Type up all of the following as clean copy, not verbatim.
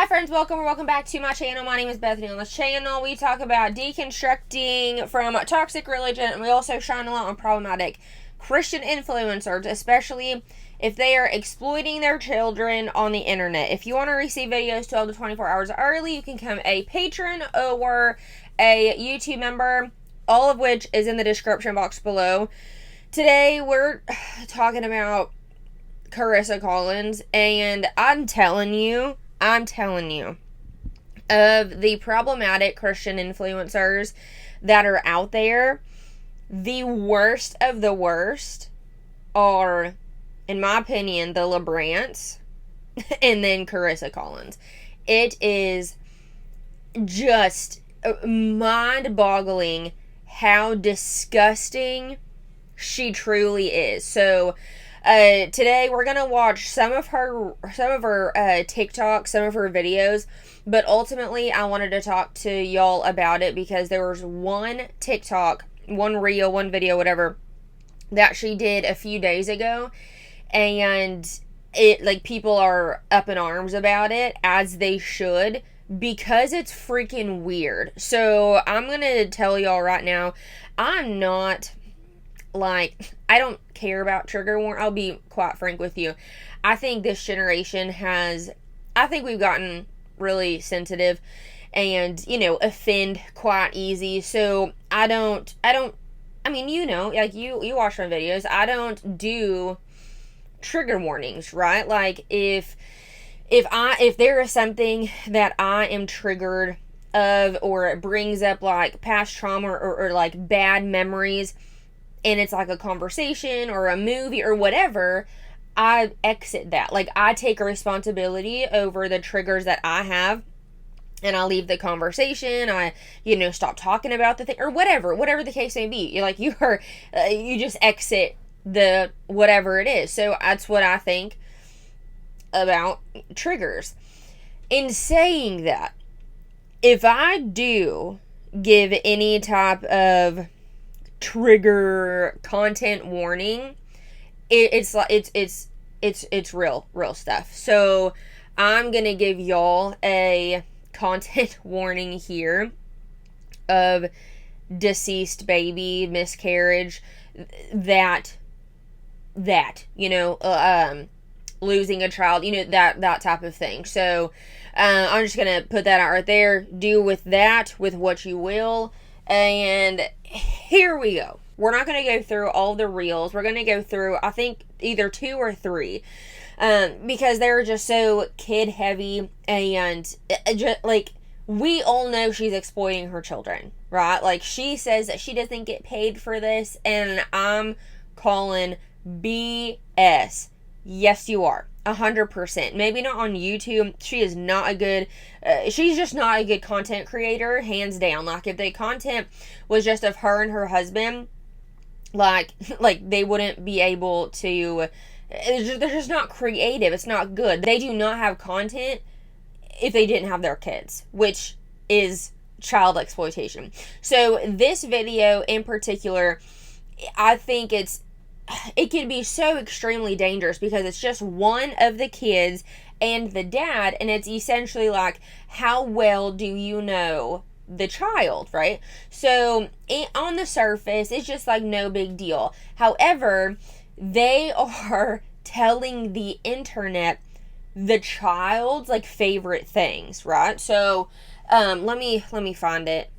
Hi friends, welcome back to my channel. My name is Bethany. On this channel, we talk about deconstructing from toxic religion, and we also shine a light on problematic Christian influencers, especially if they are exploiting their children on the internet. If you want to receive videos 12 to 24 hours early, you can become a patron or a YouTube member, all of which is in the description box below. Today, we're talking about Karissa Collins, and I'm telling you, of the problematic Christian influencers that are out there, the worst of the worst are, in my opinion, the LeBrants and then Karissa Collins. It is just mind-boggling how disgusting she truly is. So today we're gonna watch some of her TikTok, some of her videos, but ultimately I wanted to talk to y'all about it because there was one TikTok, one reel, one video, whatever, that she did a few days ago, and it, like, people are up in arms about it, as they should, because it's freaking weird. So I'm gonna tell y'all right now, I'm not, like, I don't care about trigger warning. I'll be quite frank with you. I think this generation I think we've gotten really sensitive and, offend quite easy. So I mean, like, you watch my videos. I don't do trigger warnings, right? Like, if there is something that I am triggered of, or it brings up, like, past trauma or like bad memories, and it's like a conversation or a movie or whatever, I exit that. Like, I take a responsibility over the triggers that I have, and I leave the conversation. I, stop talking about the thing, or whatever the case may be. You just exit the whatever it is. So that's what I think about triggers. In saying that, if I do give any type of trigger content warning, it's real stuff. So I'm gonna give y'all a content warning here of deceased baby, miscarriage, that losing a child, that type of thing. So I'm just gonna put that out right there. Do with that with what you will. And here we go. We're not going to go through all the reels. We're going to go through, I think, either 2 or 3. Because they're just so kid heavy. And, like, we all know she's exploiting her children, right? Like, she says that she doesn't get paid for this. And I'm calling BS. Yes, you are. 100%. Maybe not on YouTube. She is not a good, she's just not a good content creator, hands down. Like, if the content was just of her and her husband, like they wouldn't be able to, they're just not creative. It's not good. They do not have content if they didn't have their kids, which is child exploitation. So this video in particular, I think it can be so extremely dangerous because it's just one of the kids and the dad, and it's essentially like, how well do you know the child, right? So on the surface, it's just like no big deal. However, they are telling the internet the child's, like, favorite things, right? So let me find it.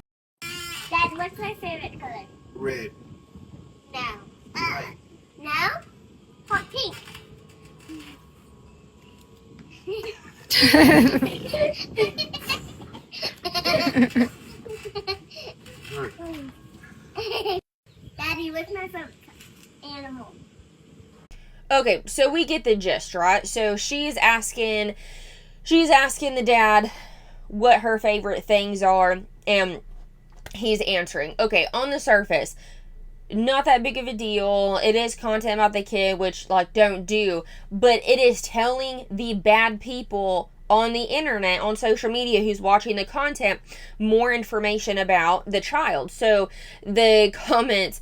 Dad, what's my favorite color? Red. Now. Right. Now? Hot pink. Daddy, what's my favorite animal? Okay, so we get the gist, right? So she's asking the dad what her favorite things are, and he's answering. Okay, on the surface, not that big of a deal. It is content about the kid, which, like, don't do, but it is telling the bad people on the internet, on social media, who's watching the content, more information about the child. So the comments,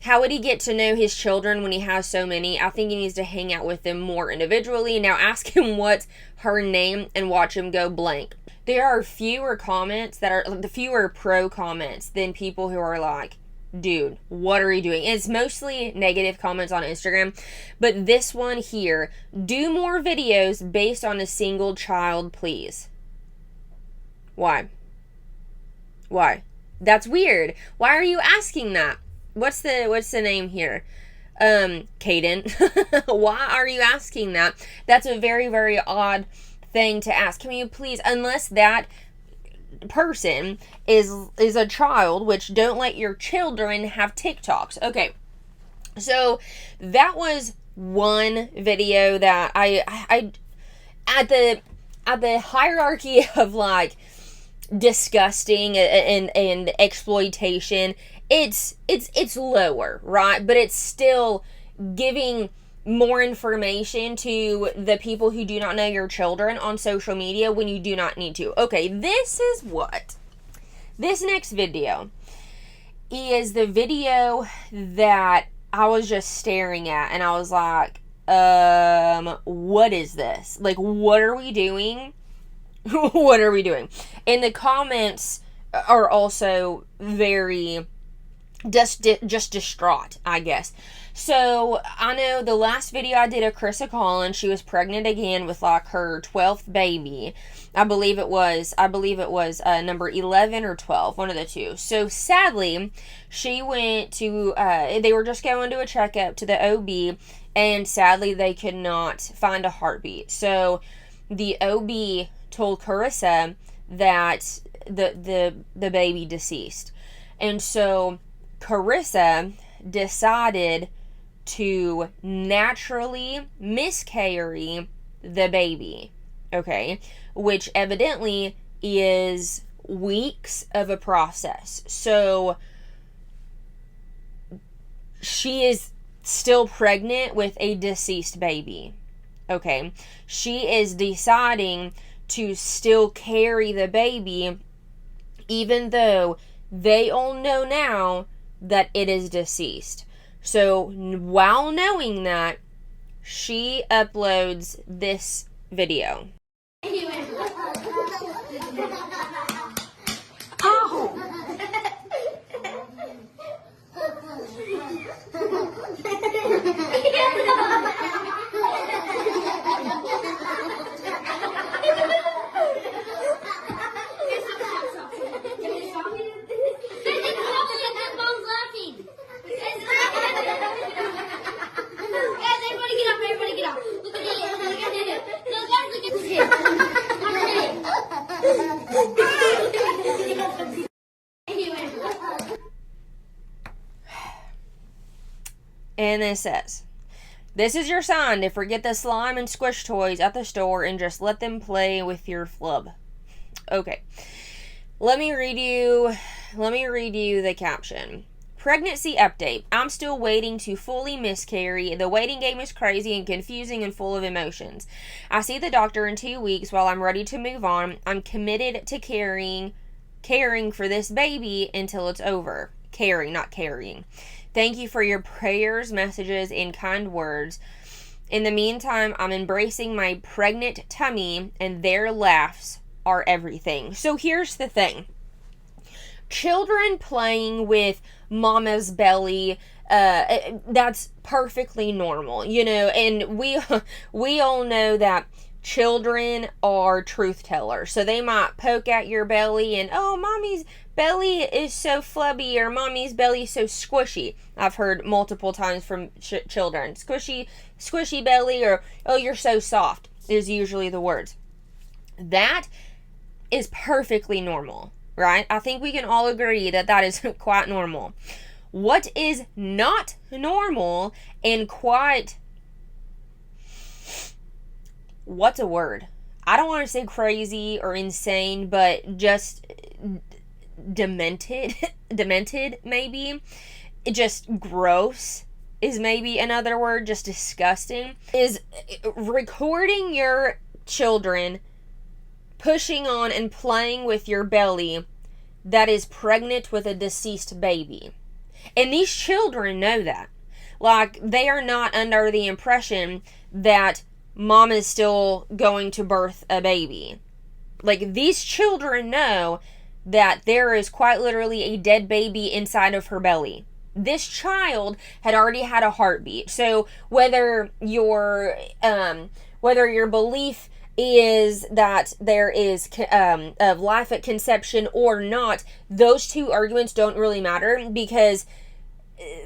How would he get to know his children when he has so many? I think he needs to hang out with them more individually. Now ask him what's her name and watch him go blank. There are fewer comments that are the fewer pro comments than people who are like, dude, what are you doing? And it's mostly negative comments on Instagram. But this one here, do more videos based on a single child, please. Why? That's weird. Why are you asking that? What's the name here? Caden. Why are you asking that? That's a very, very odd thing to ask. Can you please, unless that person is a child, which don't let your children have TikToks. Okay. So that was one video that I at the hierarchy of like disgusting and exploitation, it's lower, right? But it's still giving more information to the people who do not know your children on social media when you do not need to. Okay, this next video is the video that I was just staring at, and I was like, what is this? Like, what are we doing? What are we doing? And the comments are also very just distraught, I guess. So I know the last video I did of Karissa Collins, she was pregnant again with like her 12th baby. I believe it was number 11 or 12, one of the two. So sadly, she went to they were just going to a checkup to the OB, and sadly they could not find a heartbeat. So the OB told Karissa that the baby deceased. And so Karissa decided to naturally miscarry the baby, okay, which evidently is weeks of a process. So she is still pregnant with a deceased baby, okay. She is deciding to still carry the baby even though they all know now that it is deceased. So while knowing that, she uploads this video. And it says, this is your sign to forget the slime and squish toys at the store and just let them play with your flub. Okay. Let me read you the caption. Pregnancy update. I'm still waiting to fully miscarry. The waiting game is crazy and confusing and full of emotions. I see the doctor in 2 weeks while I'm ready to move on. I'm committed to caring for this baby until it's over. Caring, not carrying. Thank you for your prayers, messages, and kind words. In the meantime, I'm embracing my pregnant tummy, and their laughs are everything. So here's the thing. Children playing with mama's belly, that's perfectly normal, you know, and we all know that children are truth tellers. So they might poke at your belly and, oh, mommy's belly is so flubby, or mommy's belly is so squishy. I've heard multiple times from children, squishy belly, or, oh, you're so soft, is usually the words. That is perfectly normal, right? I think we can all agree that that is quite normal. What is not normal and quite, what's a word? I don't want to say crazy or insane, but just demented maybe. Just gross is maybe another word, just disgusting, is recording your children pushing on and playing with your belly that is pregnant with a deceased baby. And these children know that. Like, they are not under the impression that mom is still going to birth a baby. Like, these children know that there is quite literally a dead baby inside of her belly. This child had already had a heartbeat. So whether your belief is that there is of life at conception or not, those two arguments don't really matter, because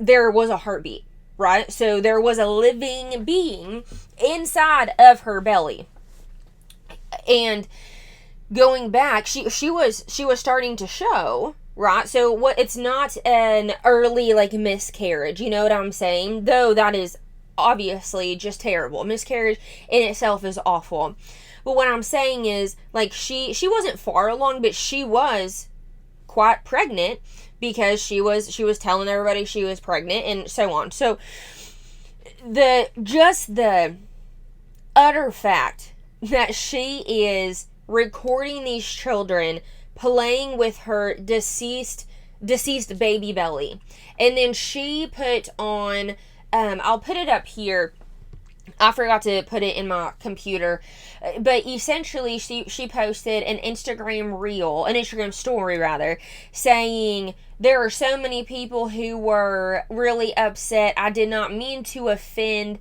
there was a heartbeat, right? So there was a living being inside of her belly. And going back, she was starting to show, right? So what, it's not an early like miscarriage, you know what I'm saying? Though that is obviously just terrible. Miscarriage in itself is awful. But what I'm saying is, like, she wasn't far along, but she was quite pregnant, because she was telling everybody she was pregnant and so on. So the utter fact that she is recording these children playing with her deceased baby belly, and then she put on I'll put it up here, I forgot to put it in my computer, but essentially she posted an Instagram story rather, saying, there are so many people who were really upset. I did not mean to offend,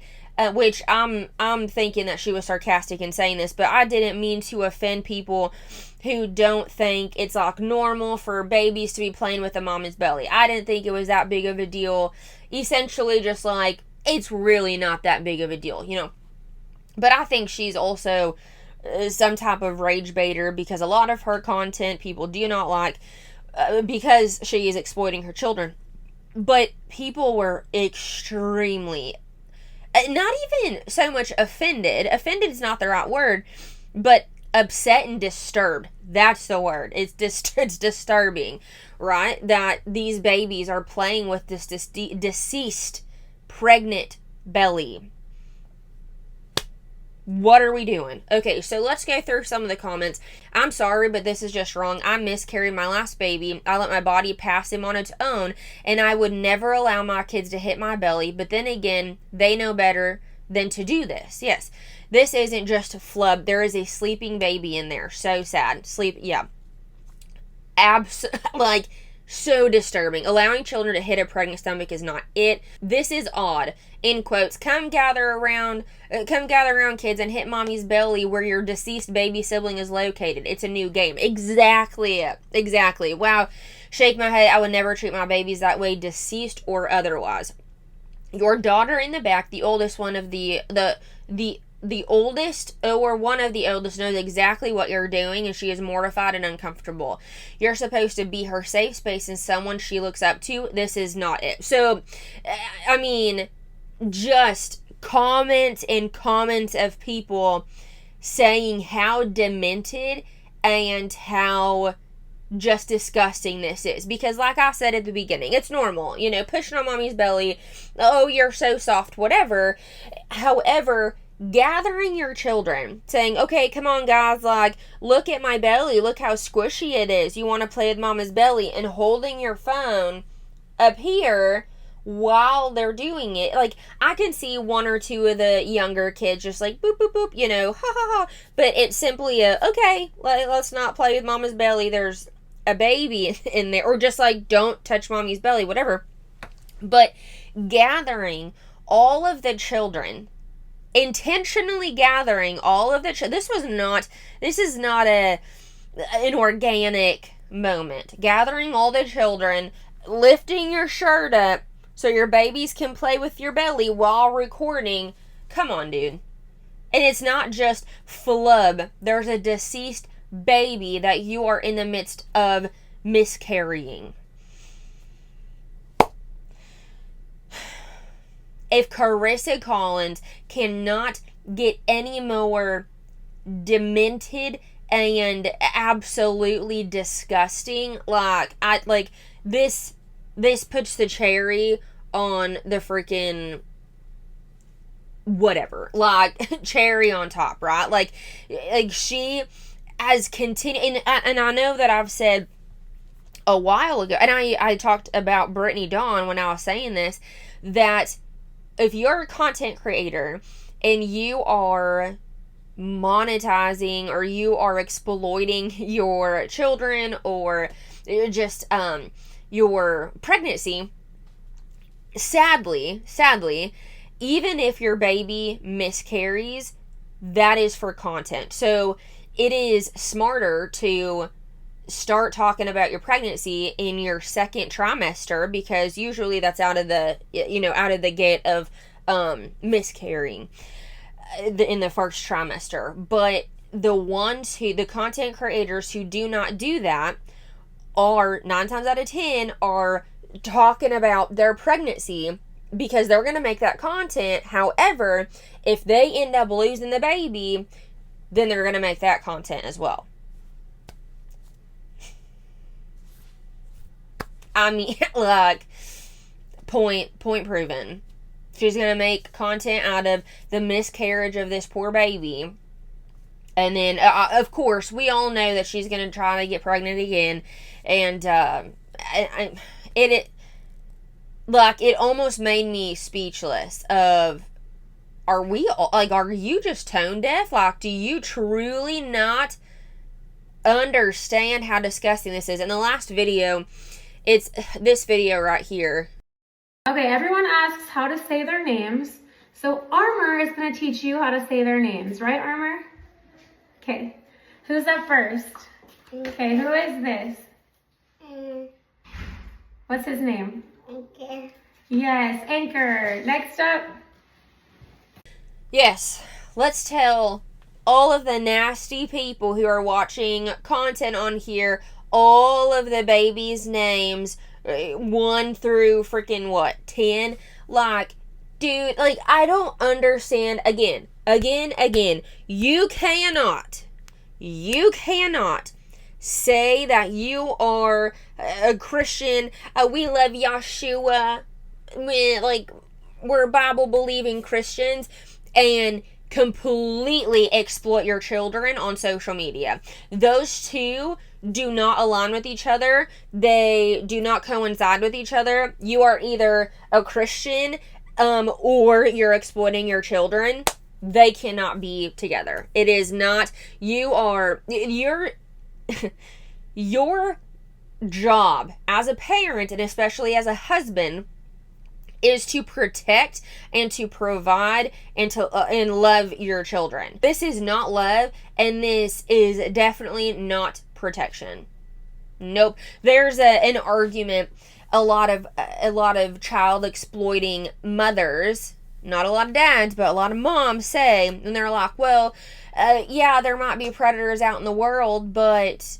which I'm thinking that she was sarcastic in saying this, but I didn't mean to offend people who don't think it's like normal for babies to be playing with a mama's belly. I didn't think it was that big of a deal. Essentially just like, it's really not that big of a deal, you know. But I think she's also some type of rage baiter, because a lot of her content people do not like, because she is exploiting her children. But people were extremely, not even so much offended is not the right word, but upset and disturbed. That's the word. It's disturbing, right? That these babies are playing with this deceased pregnant belly. What are we doing? Okay, so let's go through some of the comments. I'm sorry, but this is just wrong. I miscarried my last baby. I let my body pass him on its own, and I would never allow my kids to hit my belly. But then again, they know better than to do this. Yes, this isn't just a flub. There is a sleeping baby in there. So sad. Like, so disturbing. Allowing children to hit a pregnant stomach is not it. This is odd. In quotes, come gather around kids and hit mommy's belly where your deceased baby sibling is located. It's a new game. Exactly. Wow. Shake my head. I would never treat my babies that way, deceased or otherwise. Your daughter in the back, the oldest one of the oldest or one of the oldest, knows exactly what you're doing, and she is mortified and uncomfortable. You're supposed to be her safe space and someone she looks up to. This is not it. So, I mean, just comments and comments of people saying how demented and how just disgusting this is. Because like I said at the beginning, it's normal, you know, pushing on mommy's belly, oh, you're so soft, whatever. However, gathering your children, saying, okay, come on guys, like, look at my belly, look how squishy it is, you want to play with mama's belly, and holding your phone up here while they're doing it. Like, I can see one or two of the younger kids just like boop boop boop, you know, ha ha ha, but it's simply okay, let's not play with mama's belly, there's a baby in there, or just like, don't touch mommy's belly, whatever. But gathering all of the children, intentionally gathering all of the this is not an organic moment. Gathering all the children, lifting your shirt up so your babies can play with your belly while recording. Come on, dude. And it's not just flub. There's a deceased baby that you are in the midst of miscarrying. If Karissa Collins cannot get any more demented and absolutely disgusting, this puts the cherry on the freaking whatever, like cherry on top, right? Like she has continued, and I know that I've said a while ago, and I talked about Brittany Dawn when I was saying this, that if you're a content creator and you are monetizing or you are exploiting your children or just your pregnancy, sadly, even if your baby miscarries, that is for content. So it is smarter to start talking about your pregnancy in your second trimester, because usually that's out of the gate of miscarrying in the first trimester. But the content creators who do not do that are 9 times out of 10 are talking about their pregnancy because they're going to make that content. However, if they end up losing the baby, then they're going to make that content as well. I mean, like, point proven. She's going to make content out of the miscarriage of this poor baby. And then, of course, we all know that she's going to try to get pregnant again. And it almost made me speechless of, are you just tone deaf? Like, do you truly not understand how disgusting this is? In the last video, it's this video right here. Okay, everyone asks how to say their names. So Armor is going to teach you how to say their names, right, Armor? Okay, who's up first? Okay, who is this? What's his name? Okay. Yes, Anchor. Next up. Yes, let's tell all of the nasty people who are watching content on here all of the babies' names, 1 through freaking 10. Like, dude, like, I don't understand. Again, you cannot say that you are a Christian. We love Yeshua. We're Bible believing Christians, and completely exploit your children on social media. Those two do not align with each other. They do not coincide with each other. You are either a Christian or you're exploiting your children. They cannot be together. It is not. Your job as a parent, and especially as a husband, is to protect and to provide and to and love your children. This is not love, and this is definitely not protection. Nope. There's an argument. A lot of child exploiting mothers, not a lot of dads, but a lot of moms say, and they're like, well, yeah, there might be predators out in the world, but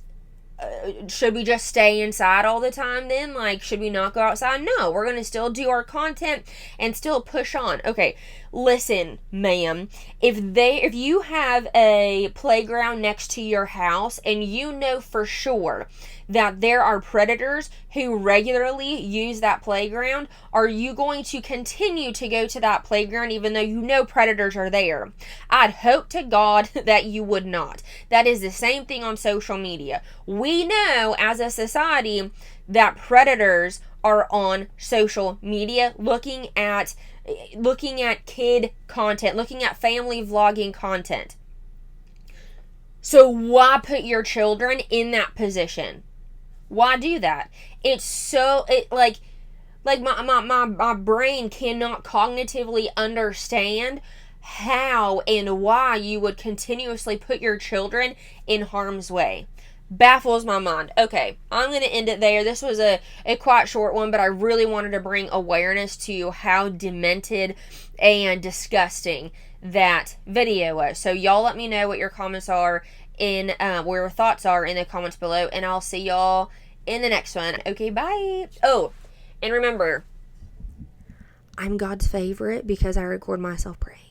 should we just stay inside all the time then? Like, should we not go outside? No, we're going to still do our content and still push on. Okay, listen, ma'am. If you have a playground next to your house and you know for sure that there are predators who regularly use that playground, are you going to continue to go to that playground even though you know predators are there? I'd hope to God that you would not. That is the same thing on social media. We know as a society that predators are on social media looking at kid content, looking at family vlogging content. So why put your children in that position? Why do that? It's so, my brain cannot cognitively understand how and why you would continuously put your children in harm's way. Baffles my mind. Okay, I'm going to end it there. This was a quite short one, but I really wanted to bring awareness to how demented and disgusting that video was. So y'all let me know what your comments are in where your thoughts are in the comments below, and I'll see y'all in the next one. Okay, bye. Oh, and remember, I'm God's favorite because I record myself praying.